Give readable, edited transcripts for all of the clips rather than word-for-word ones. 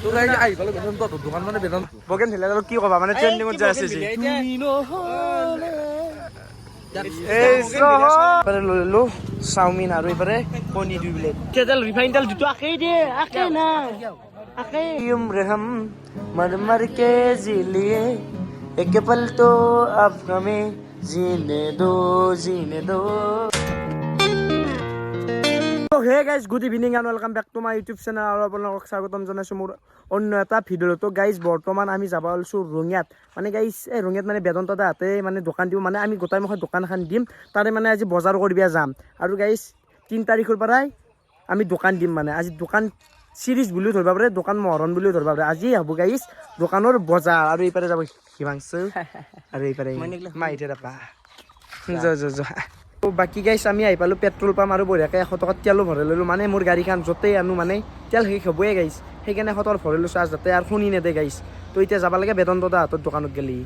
তো গাইজ আহি পালো বেদন্ত দোকান মানে বেদন্ত বগেন ঠেলা কি কবা মানে ট্রেন্ডিঙত যাই আছে লো চাওমিন আৰু এইবাৰে কণী 2 প্লেট তেল ৰিফাইন তেল দুটো আকেই দিয়ে আকে না আকে উম্ৰ হম মৰ মৰ কে জি লিয়ে এক পল তো আব হমে জিনে দো হে guys good evening and welcome back to my YouTube channel আৰু আপোনালোকক স্বাগতম জনাইছোঁ মোৰ অন্য এটা ভিডিঅ'ত। তো গাইজ বৰ্তমান আমি যাব ওলাইছোঁ ৰঙিয়াত। মানে গাইজ এই ৰঙিয়াত মানে বেদান্ত দাহঁতে মানে দোকান দিব, মানে আমি গোটাই মুখত দোকান এখন দিম, তাৰে মানে আজি বজাৰ কৰিব যাম। আৰু গাইজ 3 তাৰিখৰ পৰাই আমি দোকান দিম, মানে আজি দোকান চিৰিজ বুলিও ধৰিব পাৰে, দোকান মহৰণ বুলিও ধৰিব পাৰে। আজি হ'ব গাইজ দোকানৰ বজাৰ। আৰু এইপাৰে যাব হিমাংশু আৰু এইপাৰে মাইতে ৰাপা বাকী গাইছ আমি আহি পালোঁ পেট্ৰল পাম্প আৰু বঢ়িয়াকৈ 100 টকাত তেলো ভৰাই ল'লোঁ। মানে মোৰ গাড়ীখন য'তেই আনো মানে তেল শেষ হ'বই গাইছ, সেইকাৰণে 100 টকাত ভৰাই লৈছোঁ যাতে আৰু শুনি নেদে গাইছ। তো এতিয়া যাব লাগে বেদান্ত দাহঁতৰ দোকানত গেলি,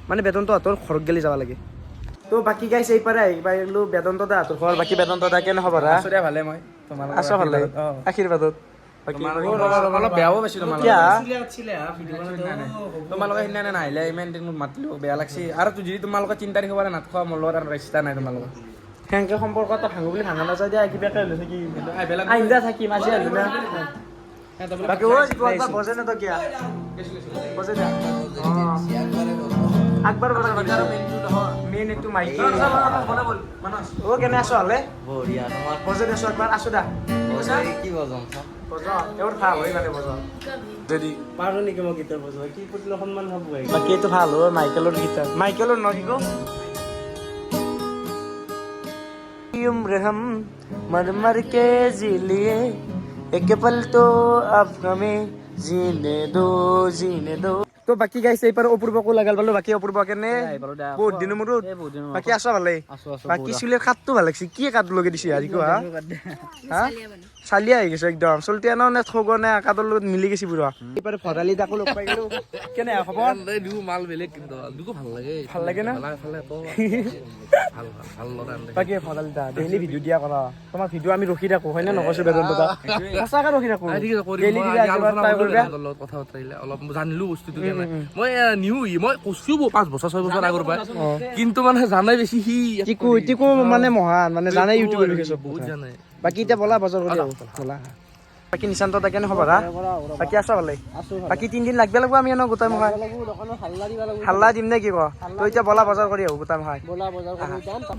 মানে বেদান্ত দাহঁতৰ ঘৰত গেলি যাব লাগে। তো বাকী গাইছ এইপাৰে আহি পালোঁ বেদান্ত দাহঁতৰ ঘৰ। বাকী বেদান্ত দা কেনে খবৰ? আছো দিয়া ভালে। মই আছো ভালে আশীৰ্বাদত। অলপ বেয়াও পাইছোঁ তোমালোকে সিদিনা নাহিলে, ইমান দিন মাতিলোঁ বেয়া লাগছি। আৰু যদি তোমালোকে 3 তাৰিখৰ পৰা নাট খোৱা মোৰ লগত আৰু ৰাস্তা নাই তোমালোকৰ সেনেকৈ সম্পৰ্ক এটা ভাঙো বুলি ভাঙা নাযায় দিয়া, কিবাকে হ'লে থাকি আহিলা থাকিম আজি আহিলা। বাকী বজে না তো কিয়া বজে না আকবাৰ বজা মেইন এইটো মাইকি ও কেনে আছো হলে বঢ়িয়া তোমার বজে আছো একবার আছো দা কি বজাম বজা এওর ভাল হয় মানে বজা যদি পাৰো নেকি মই গিটাৰ বজাব কি পুতলো সন্মান হ'ব। বাকী এইটো ভাল হয় মাইকেলৰ গিটাৰ, মাইকেলৰ ন কি কো उम्र हम मर मर के जी लिए एक पल तो अब हमें जीने दो। তো বাকি গাইছে এইপাৰ অপূৰ্বকো লাগাল পালো। বাকি অপূৰ্ব কেনে বহুত দিনৰ মূৰত বাকি আছো ভালে। বাকি চুলিৰ কাটটো ভাল লাগছে, কি কাট লগে দিছে হাৰি কো হা চালিয়া হৈ গৈছে একদম চলতিয়া ন ঠগ নে কাটৰ লগত মিলি গৈছে পুৰা। এইপাৰ ভৰালি তাকো লগ পাই গেলো। কেনে খবৰ? দিও মাল বেলেগ কিন্তু দুকো ভাল লাগে না ভাল ভাল লগা বাকি ভৰালি দা ডেইলি ভিডিঅ' দিয়া কৰা, তোমাৰ ভিডিঅ' আমি ৰখি থাকো হয় না নকৈছো বেদন্ত দা সঁচাকে ৰখি থাকো ডেইলি কথা পাতিলে অলপ জানিলো বস্তুটো। মই নিউ মই কৈছো 5 বছৰ 6 বছৰ আগৰ পৰা, কিন্তু মানে জানাই বেছি সি টিকু মানে মহান মানে জানে ইউটিউবৰ বিষয়ে চব বহুত জানে। বাকি এতিয়া বলা বজাৰ কৰি বলা। বাকি নিশান্ত দা কেনে খবৰ? বাকি আছো ভালে। বাকি 3 দিন লাগবে লাগব আমি এনে গোটাই মখাই হাল্লা দিম নে কি ক? তো এতিয়া বলা বজাৰ কৰি আহো গোটাই মখাই।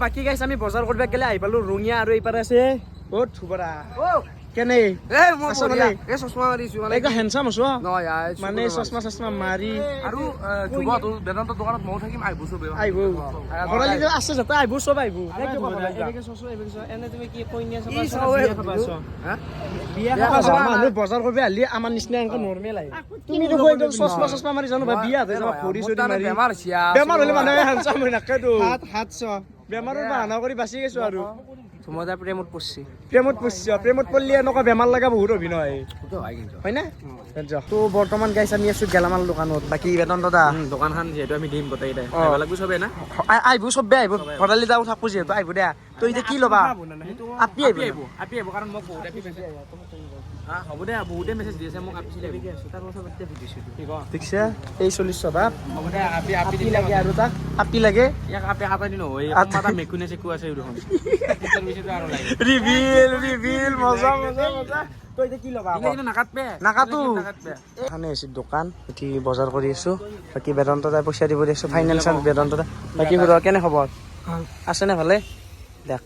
বাকি গাইছ আমি বজাৰ কৰিব গেলে আহি পালো ৰঙিয়া। আৰু এইপাৰে আছে বহুত থুবৰা কেনে এই চশমা মাৰিছো মানে একদম হেণ্ডসাম আছো নহয় মানে চশমা মাৰি। আৰু বেদান্ত দোকানত মও থাকিম আহিব আছে যাতে আহিব চব আহিব। এনে তুমি কি কৈ নি আছা বিয়া খাবা মানুহ বজাৰ কৰিব আহিলে আমাৰ নিচিনা এনেকৈ নৰ্মেল আহে। তুমি দেখো একদম চশমা মাৰি জানো বিয়া হৈ যাবা ভৰি চৰি মাৰি বেমাৰ হ'লে মানুহে হেণ্ডসাম হৈ নাকেতো হাত বেমাৰৰ বাহানা কৰি বাচি গৈছো। আৰু তোমাদেৰ প্ৰেমত পড়ছি প্ৰেমত পড়লি এনেকুৱা বেমাৰ লগা বহুত অভিনয় হয় না। তো বৰ্তমান গাইছ আমি আছো গেলামাল দোকানত। বাকি বেদান্ত দা দোকানখন যিহেতু আমি দিম গোটেইকেইটাই আহিব লাগব চবে না আহিব চবে আহিব ভৰালি দাও থাকো যিহেতু আহিব দিয়া। তো এতিয়া কি ল'বা? আপি আহিব কাৰণ মোক বহুত আপি মেছেজ হ'ব দে বহুতে মেছেজ দি আছে মোক আপি চিলাই ঠিকছে এই 40 টকা হ'ব দে আপি লাগে আৰু তাক আপি লাগে ইয়াক আপি কাটাই দিন হয় মাতা মেকুনে চেকু আছে দেখোন ৰিভিল মজা তো এতিয়া কি ল'বা? নাকাটো এখানে আছে দোকান এটি বজাৰ কৰি আছো। বাকি বেদান্ত দাই পইচা দিব দিছো ফাইনেন্সিয়েল বেদান্ত দা। বাকি কেনে খবৰ? আছে নে ভালে? দেখ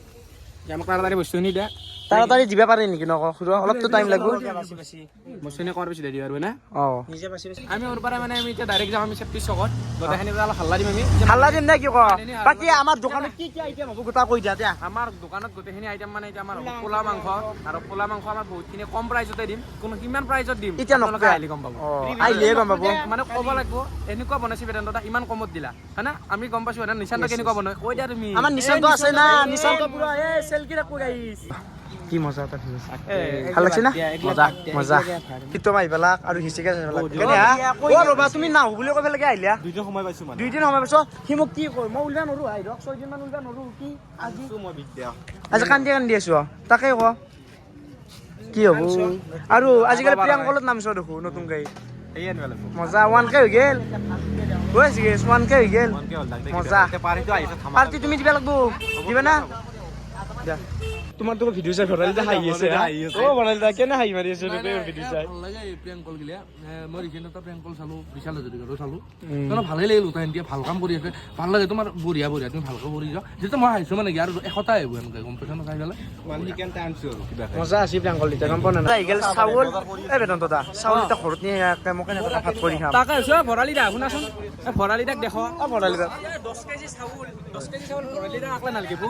আমাক তাড়াতাড়ি বস্তুখিনি দে তাড়াতাড়ি দিবা পাৰে নেকি নক অলপতো টাইম লাগব বস্তুখিনি কৰাৰ পিছত দিবা আৰু না নিজে বাছি আমি ওর পারে মানে আমি এতিয়া ডাইরেক্ট যাম আমি 36 চকত গোটেইখিনি অলপ হাল্লা দিম আমি হাল্লা দিম নে কি ক? বাকি আমাৰ দোকানত কি আইটেম হ'ব গোটা কৈ দিয়া দিয়া। আমাৰ দোকানত গোটেইখিনি আইটেম মানে এতিয়া আমাৰ পোলা মাংস আৰু পোলা মাংস আমাৰ বহুতখিনি কম প্ৰাইজতে দিম। কোন কিমান প্ৰাইজত দিম এতিয়া আপোনালোকে আহিলে গম পাব। আহিলে গম পাব মানে ক'ব লাগিব এনেকুৱা বনাইছি বেদান্ত দা ইমান কমত দিলা হয় না। আমি গম পাইছো না নিশান্ত কেনেকুৱা বনাই কৈ দিয়া তুমি। আমাৰ নিশান্ত আছে না নিশান্ত পুৰা এ সেলফি ৰাখো গাইস কি মজা এটা ভাল লাগছে না মজা কিতো মাইবেলাক আৰু হিচিকে ৰবা তুমি নাও বুলি কৈ লাগে আহিলা 2 দিন সময় পাইছো সি মোক কি কয় মই উলবা নৰো আহি 6 দিন মান উলবা নৰো কি আজি মই বিদ্যা আজি কান্দি আছো তাকে ক কি হ'ব আৰু আজিকালি প্ৰিয়াংকলত নামছ দেখো নতুন গাড়ী মজা 1K হৈ গেল গৈছে 1K হৈ গেল মজা পাৰ্টি তুমি দিবা লাগব দিবা না তোমাৰ তো ভিডিও চাই ভৰালিদা হাঁহি আছে ও ভৰালিদা কেনে হাঁহি মাৰি আছে ৰে ভিডিও চাই ভাল লাগে প্ৰিয়াংকল গিলা মই ৰিসেন্টটা প্ৰিয়াংকল চালো বিশাল হাজৰিকাৰো চালো মানে ভালেই লাগিল উঠাই দিয়া ভাল কাম কৰি আছে ভাল লাগে তোমাৰ বঢ়িয়া বঢ়িয়া তুমি ভালকৈ কৰি যোৱা যেতিয়া মই আহিছো মানে আৰু এশটা আহিব এনেকৈ গম পাইছা না চাই পেলাই মজা আছে প্ৰিয়াংকল দিতা গম পোৱা না আহি গেল চাউল এই বেদন্ত দা চাউল এটা ঘৰত নি মোক এনে ভাত কৰি খাম তাকে হৈছে ভৰালিদা শুনাচোন ভৰালিদাক দেখো ভৰালিদা 10 কেজি চাউল ভৰালিদা আকলা নালগিব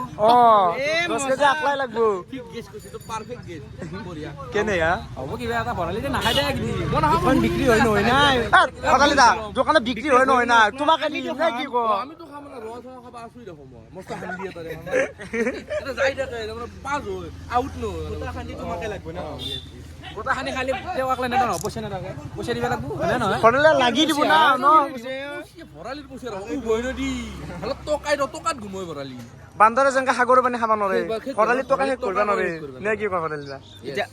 10 কেজি আকলাই লাগব ঠিক গেছ কৰিছে তো পাৰফেক্ট গেছ বঢ়িয়া কেনে হা হ'ব কিবা এটা ভৰালিদা নাখাই দে একদিন এখন বিক্ৰী হয় নহয় নাই ভৰালিদা দোকানত বিক্ৰী হয় নহয় না তোমাক আনি দিম নে কি ক আমিতো খাম না ৰহ চহ খাব আছুই দেখো মই মস্ত হান্দি এটা এটা যাই থাকে মানে পাঁচ হয় আউট ন হান্দি তোমাকে লাগব না গোটাখানি খালি তেওঁ আকলা নেদা নহয় পইচা নেদাকে পইচা দিব লাগব হয়নে নহয় ভৰালিদা লাগি দিব না ন ভৰালিৰ পইচা ৰহ উভয় নদী হলে টকাত ঘুমই ভৰালি বান্দৰে যেনকা সাগৰৰ পানী খাব নোৱাৰে ভৰালি টকা শেষ কৰিব নোৱাৰে নে কি কয় ভৰালিদা এতিয়া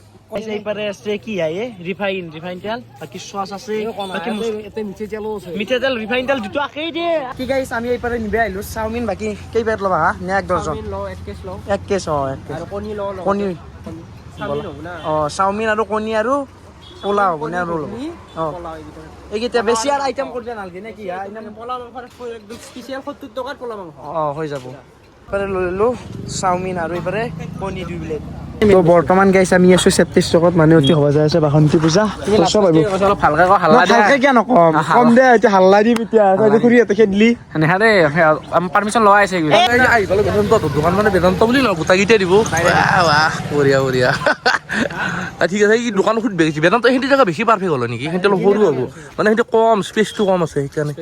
এইপাৰে আছে কি আয়ে ৰিফাইন তেল বাকি সস আছে বাকি এতে মিঠে তেলো আছে মিঠা তেল ৰিফাইন তেল দুটো আকেই দিয়ে কি গাইছ আমি এইপাৰে নিবে আহিলো চাওমিন বাকি কেই পেট লবা হা নে এক ডজন ল 1 কেছ ল 1 কেছ এক কেছ আৰু কণী ল কণী চাওমিন হ'ব না চাওমিন আৰু কণী আৰু পোলাও হ'ব নে আৰু ল'ব পোলাও এইকেইটা বেছি আৰু আইটেম কৰি দিয়া নালগে নে কি হা পোলাও মাংস একদম স্পেচিয়েল 70 টকাত পোলাও মাংস হৈ যাব এইপাৰে লৈ ললো চাওমিন আৰু এইপাৰে কণী 2 প্লেট বৰ্তমান গাইছ আমি আছো 37 টকাত মানে অতি হ'ব যায় আছে বাসন্তী পূজা চব আহিব অলপ ভালকে ক হাল্লা দে ভালকে কিয় নকম কম দে এতিয়া হাল্লা দিম এতিয়া তই খুৰী এতে খেদলি নেহা দে পাৰমিশন লগাই আছে আহি পালো বেদান্ত দোকান মানে বেদান্ত বুলি ন গোটাকেইটাই দিব বঢ়িয়া বঢ়িয়া ঠিক আছে এই দোকান সুধ বেছি বেদান্ত সেইখিনি জেগা বেছি পাৰফেক্ট হ'ল নেকি সেইখিনি অলপ সৰু হ'ব মানে সেইটো কম স্পেচটো কম আছে সেইকাৰণে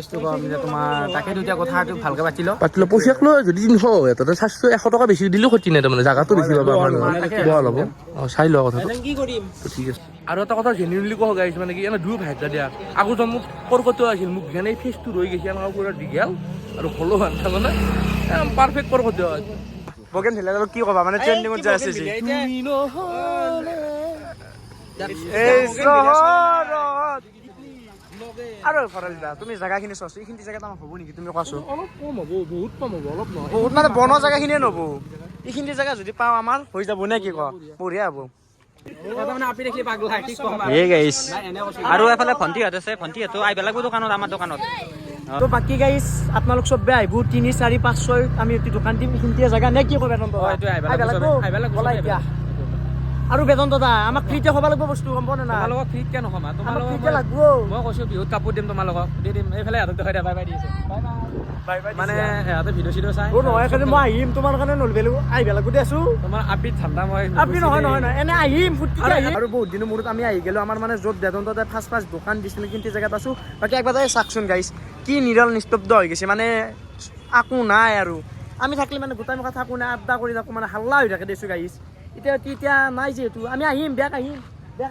তোমাৰ তাকে দুটা কথা ভালকে পাতিল পাতিলো পইচাক লৈ যদি 300 হয় তাতে 100 টকা বেছি দিলেও ক্ষতি নাই তাৰমানে জাগাটো বেছি পাবা আমাৰ বহল হ'ব চাই লোৱা কথাটো কি কৰিম ঠিক আছে আৰু এটা কথা জেনুইনলি কোৱা গাইছ মানে কি এনে দুই ভাগ্য দিয়া আগৰ জন্মত কৰ্কট আছিল মোক যেনে ফেচটো ৰৈ গৈছে এনেকুৱা পুৰা দীঘল আৰু হলো মানে পাৰফেক্ট কৰ্কট বগেন ঢিলা কি কবা মানে ট্ৰেন্ডিঙত যাই আছে যি এই চহৰত আৰু ভৰালিদা তুমি জাগাখিনি চোৱাছো এইখিনি জাগাত আমাৰ হ'ব নেকি তুমি কোৱাছো অলপ কম হ'ব বহুত কম হ'ব অলপ নহয় বহুত মানে বন জাগাখিনিয়ে নব এইখিনি জাগা যদি পাওঁ আমাৰ হৈ যাব নে কি ক বঢ়িয়া হ'ব আৰু এফালে ভণ্টিহঁত আছে ভণ্টিহঁতো আহিব লাগিব দোকানত আমাৰ দোকানত তো বাকী গাইছ আপোনালোক চবে আহিব 3 4 5 6 আমি এটি দোকান দিম এইখিনিতে জাগা নে কি কয় বেতন এতিয়া আৰু বেতন দাদা আমাক ফ্ৰীতে খাব লাগিব বস্তু গম পোৱা না তোমালোকক ফ্ৰীত কিয় নকমা তোমালোকক ফ্ৰীতে লাগিব মই কৈছো বিহুত কাপোৰ দিম তোমালোকক দি দিম এইফালে হাতত দেখাই দিয়া বাই বাই দি আছে বাই বাই মানে সিহঁতে ভিডিঅ' চিডিঅ' চাই নহয় কাৰণে মই আহিম তোমাৰ কাৰণে নলবেলো আহিব লাগিব দে আছো তোমাৰ আপিত ঠাণ্ডা মই আপি নহয় এনে আহিম আৰু বহুত দিনৰ মূৰত আমি আহি গেলো আমাৰ মানে য'ত বেতন দাদাই ফাৰ্ষ্ট দোকান দিছিল কিন্তু জেগাত আছো বাকী একবাৰ চাকচোন গাইছ কি নিৰল নিস্তব্ধ হৈ গৈছে মানে আকো নাই আৰু আমি থাকিলে মানে গোটাই মুখা থাকো নাই আড্ডা কৰি থাকো মানে হাল্লা হৈ থাকে দেছো গাইছ এতিয়া নাই যিহেতু আমি আহিম বেক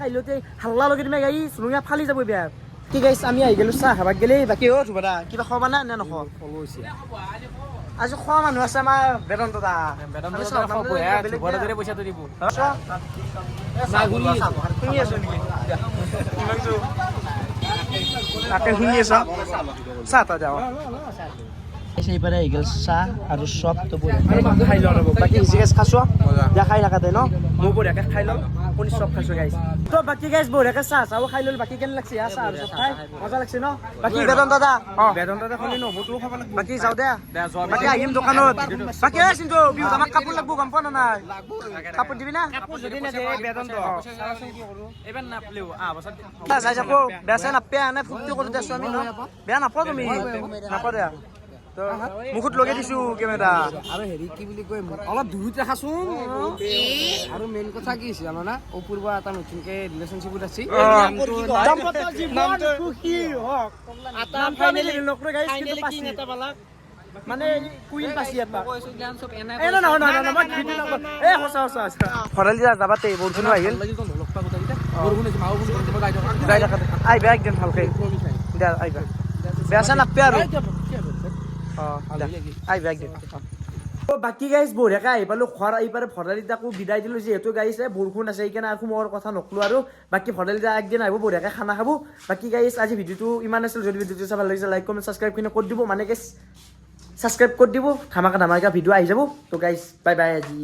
আহিলোতে হাল্লা লগে তুমি গাইছ ৰঙা ফালি যাব বেয়া কি গাইছ আমি আহি গেলো চাহ খাবাক গেলে বাকী ধুবা কিবা খাবা না নে নখ আজি খোৱা মানুহ আছে আমাৰ বেতন দাদা পইচাটো দিব শুনি আছো নেকি তাকে শুনি আছ চাহ তা যাওঁ এইবাৰে আহি গ'ল চাহ আৰু চব তো খাই লওঁ ৰ'ব বাকী হিচিকে খাইছো দিয়া খাই থাকাতে ন মই বঢ়িয়াকে খাই লওঁ আপুনি চব খাইছো গাইছ তো বাকী গাইছ বঢ়িয়াকে চাহ চাহ খাই ল'লো বাকী কেনে লাগছে চাহ আৰু চব খাই মজা লাগছে ন বাকী বেতন দাদা খুলি ন বটুও খাব লাগিব বাকী যাওঁ দে বাকী আহিম দোকানত বাকী কিন্তু বিহুত আমাক কাপোৰ লাগব গম পোৱা নাই কাপোৰ দিবি না যদি নেদে বেতন এইবাৰ নাপলেও যাই যাব বেচা নাপে এনে ফূৰ্তি কৰি দিছো আমি ন বেয়া নাপাওঁ তুমি নাপাওঁ দে মুখত লগাই দিছো কেমেৰা আৰু হেৰি কি বুলি কয় অলপ দূৰত ৰাখাচোন আৰু মেইন কথা কি হৈছে জানা অপূৰ্ব এটা নতুনকে ৰিলেশ্যনশ্বিপত আছে মানে কুইন পাছি এটা ভৰালি যাবাতে বৰষুণ আহিল আহিবা একদিন ভালকে দে আহিবা বেয়া চেয়া নাপে আৰু আহিবা একদিন বাকী গাইজ বঢ়িয়াকৈ আহি পালোঁ ঘৰ আহি পালে ভৰালিতাকো বিদায় দিলোঁ যিহেতু গাইজ বৰষুণ আছে সেইকাৰণে আৰু সোমোৱাৰ কথা নকলোঁ আৰু বাকী ভৰালিতা একদিন আহিব বঢ়িয়াকৈ খানা খাব বাকী গাইজ আজি ভিডিঅ'টো ইমান আছিল যদি ভিডিঅ'টো চাই ভাল লাগিছে লাইক কমেণ্ট ছাবস্ক্ৰাইবখিনি কৰি দিব মানে গাইজ ছাবস্ক্ৰাইব কৰি দিব ধামাকা ভিডিঅ' আহি যাব তো গাইজ বাই বাই আজি